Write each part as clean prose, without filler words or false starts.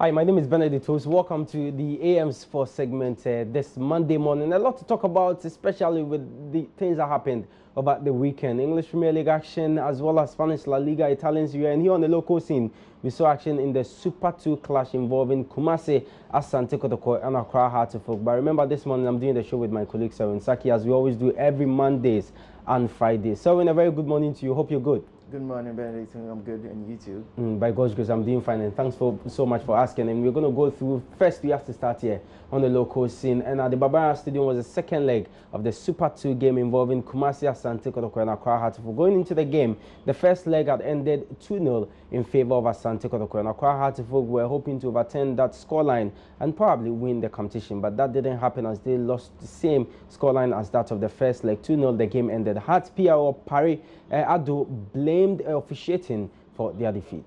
Hi, my name is Benedict. Welcome to the AM Sports segment this Monday morning. A lot to talk about, especially with the things that happened over the weekend. English Premier League action, as well as Spanish La Liga, Italian Serie A. And here on the local scene, we saw action in the Super 2 clash involving Kumasi, Asante Kotoko, and Accra Hearts of Oak. But remember, this morning I'm doing the show with my colleague Sewin Saki, as we always do every Mondays and Fridays. Sewin, a very good morning to you. Hope you're good. Good morning, Benedict. I'm good, and you too? By God's grace, I'm doing fine, and thanks so much for asking. And we're going to go through. First, we have to start here on the local scene. And the Barbara Stadium was the second leg of the Super 2 game involving Kumasi, Asante Kotoko, and Accra Hearts of Oak. Going into the game, the first leg had ended 2-0 in favor of Asante Kotoko, and Accra Hearts of Oak were hoping to overturn that scoreline and probably win the competition, but that didn't happen as they lost the same scoreline as that of the first leg. 2-0, the game ended. Hearts PRO Pari Ado blamed officiating for their defeat.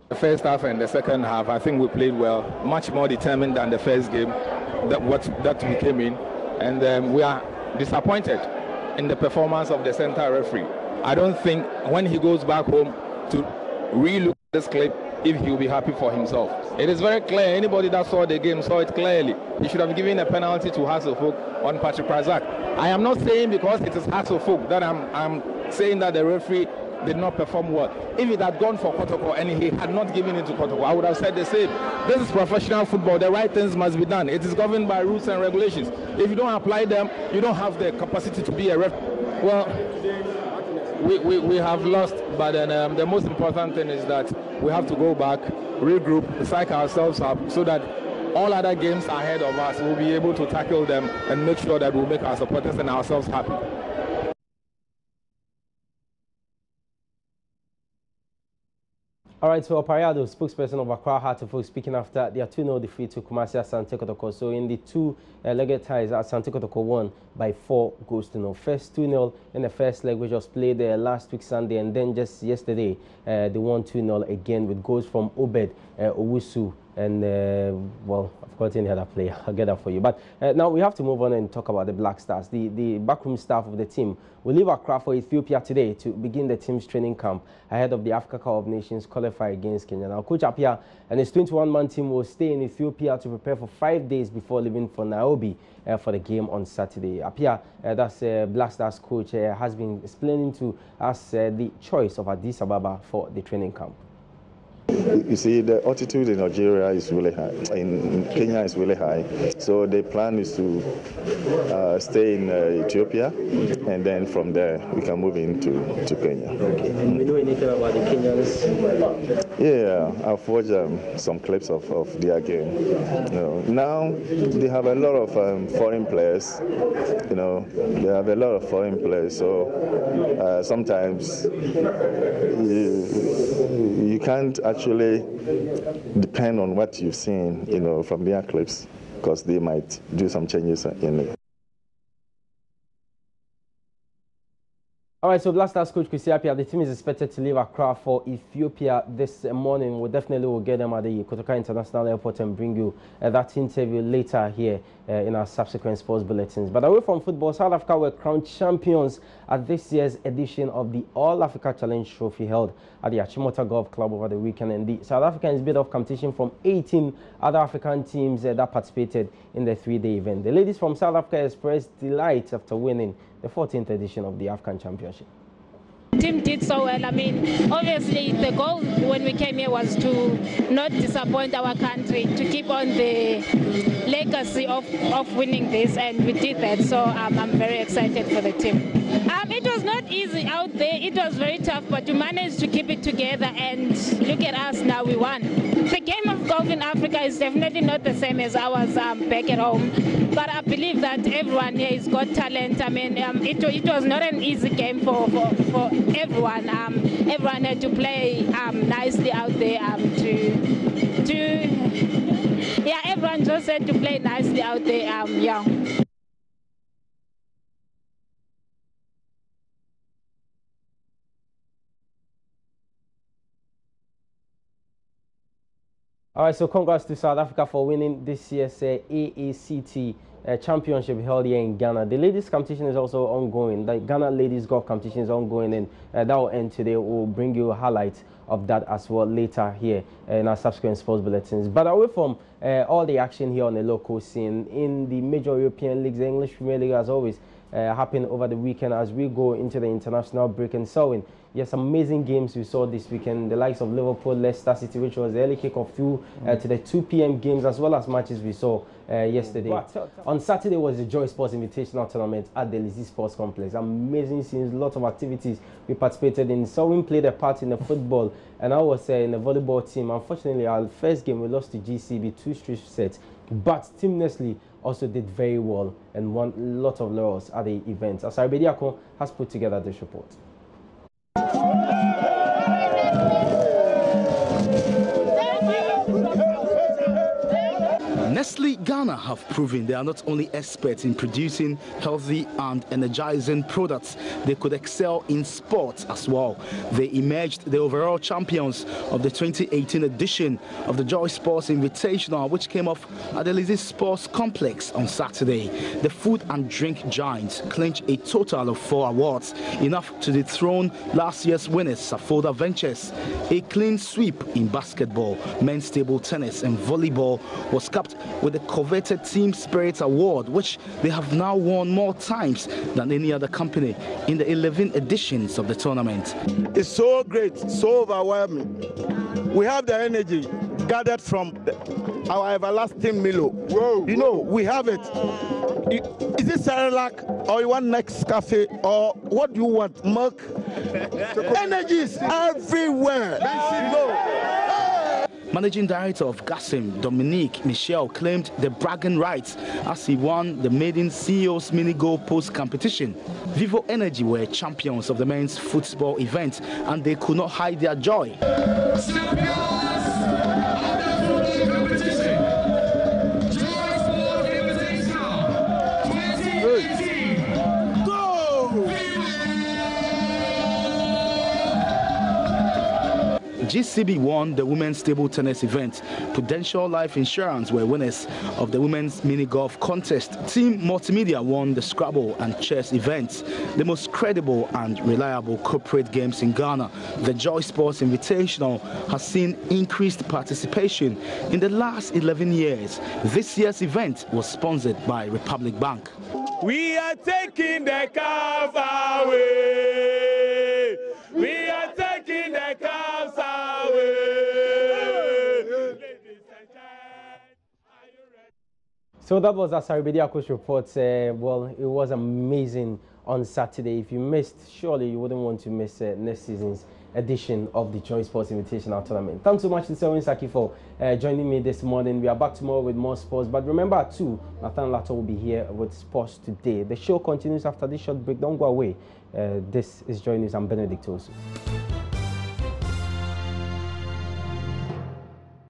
The first half and the second half, I think we played well, much more determined than the first game that we came in, and we are disappointed in the performance of the center referee. I don't think when he goes back home to re-look at this clip, if he'll be happy for himself. It is very clear. Anybody that saw the game saw it clearly. He should have given a penalty to Hasselhoek on Patrick Razak. I am not saying because it is Hasselhoek that I'm saying that the referee did not perform well. If it had gone for Kotoko and he had not given it to Kotoko, I would have said the same. This is professional football. The right things must be done. It is governed by rules and regulations. If you don't apply them, you don't have the capacity to be a ref. Well, we have lost, but then the most important thing is that we have to go back, regroup, psych ourselves up so that all other games ahead of us will be able to tackle them and make sure that we'll make our supporters and ourselves happy. All right, so Opariado, spokesperson of Accra Hearts of Oak, speaking after their 2-0 defeat to Kumasi Asante Kotoko. So in the two-legged ties, Asante Kotoko won by 4-0. First 2-0 in the first leg, which was played last week Sunday, and then just yesterday, they won 2-0 again with goals from Obed Owusu and, well, I've forgotten the other player. I'll get that for you. But now we have to move on and talk about the Black Stars. The backroom staff of the team will leave Accra for Ethiopia today to begin the team's training camp ahead of the Africa Cup of Nations qualify against Kenya. Now, Coach Apia and his 21-man team will stay in Ethiopia to prepare for 5 days before leaving for Nairobi for the game on Saturday. Apia, that's Black Stars coach, has been explaining to us the choice of Addis Ababa for the training camp. You see, the altitude in Nigeria is really high. In Kenya is really high. So the plan is to stay in Ethiopia, and then from there we can move into Kenya. Okay. And we know anything about the Kenyans? Yeah, I've watched some clips of their game. You know, now they have a lot of foreign players. You know, they have a lot of foreign players. So sometimes you can't actually depend on what you've seen, you know, from their clips, because they might do some changes in it. All right, so Black Stars coach Kwesi Appiah, the team is expected to leave Accra for Ethiopia this morning. We definitely will get them at the Kotoko International Airport and bring you that interview later here in our subsequent sports bulletins. But away from football, South Africa were crowned champions at this year's edition of the All Africa Challenge Trophy held at the Achimota Golf Club over the weekend. And the South Africans beat off competition from 18 other African teams that participated in the three-day event. The ladies from South Africa expressed delight after winning the 14th edition of the African Championship. The team did so well. I mean, obviously the goal when we came here was to not disappoint our country, to keep on the legacy of winning this, and we did that. So I'm very excited for the team. It was not easy out there. It was very tough, but we managed to keep it together, and look at us now, we won. The game of golf in Africa is definitely not the same as ours back at home, but I believe that everyone here has got talent. I mean, it was not an easy game for everyone. Everyone had to play nicely out there yeah, everyone just had to play nicely out there. Yeah. All right, so congrats to South Africa for winning this year's AACT championship held here in Ghana. The ladies competition is also ongoing. The Ghana ladies golf competition is ongoing, and that will end today. We'll bring you a highlight of that as well later here in our subsequent sports bulletins. But away from all the action here on the local scene, in the major European leagues, the English Premier League as always happened over the weekend as we go into the international break. And so yes, amazing games we saw this weekend. The likes of Liverpool, Leicester City, which was the early kickoff through to the 2 p.m. games, as well as matches we saw yesterday. On Saturday was the Joy Sports Invitational Tournament at the Lizzie Sports Complex. Amazing scenes, lots of activities we participated in. Selwyn played a part in the football, and I was in the volleyball team. Unfortunately, our first game we lost to GCB 2 straight sets, but Team Nestle also did very well and won a lot of laurels at the event. Asari Bediako has put together this report. Nestle Ghana have proven they are not only experts in producing healthy and energizing products, they could excel in sports as well. They emerged the overall champions of the 2018 edition of the Joy Sports Invitational, which came off at the Lizzie Sports Complex on Saturday. The food and drink giants clinched a total of 4 awards, enough to dethrone last year's winners, Safoda Ventures. A clean sweep in basketball, men's table tennis and volleyball was capped with the coveted Team Spirit Award, which they have now won more times than any other company in the 11 editions of the tournament. It's so great, so overwhelming. We have the energy gathered from our everlasting Milo. Whoa. You know, we have it. Is it Cerelac, or you want next cafe, or what do you want? Milk? Energy is everywhere. You know. Managing Director of GASIM, Dominique Michel, claimed the bragging rights as he won the maiden CEO's mini goal post competition. Vivo Energy were champions of the men's football event, and they could not hide their joy. GCB won the women's table tennis event. Prudential Life Insurance were winners of the women's mini golf contest. Team Multimedia won the Scrabble and chess events, the most credible and reliable corporate games in Ghana. The Joy Sports Invitational has seen increased participation in the last 11 years. This year's event was sponsored by Republic Bank. We are taking the calf away. We are taking the calf away. So that was Asari Bediako's report. Well, it was amazing on Saturday. If you missed, surely you wouldn't want to miss next season's edition of the Joy Sports Invitational Tournament. Thanks so much to Selwyn Saki for joining me this morning. We are back tomorrow with more sports. But remember, too, Nathan Lato will be here with sports today. The show continues after this short break. Don't go away. This is JoyNews. I'm Benedict Osu.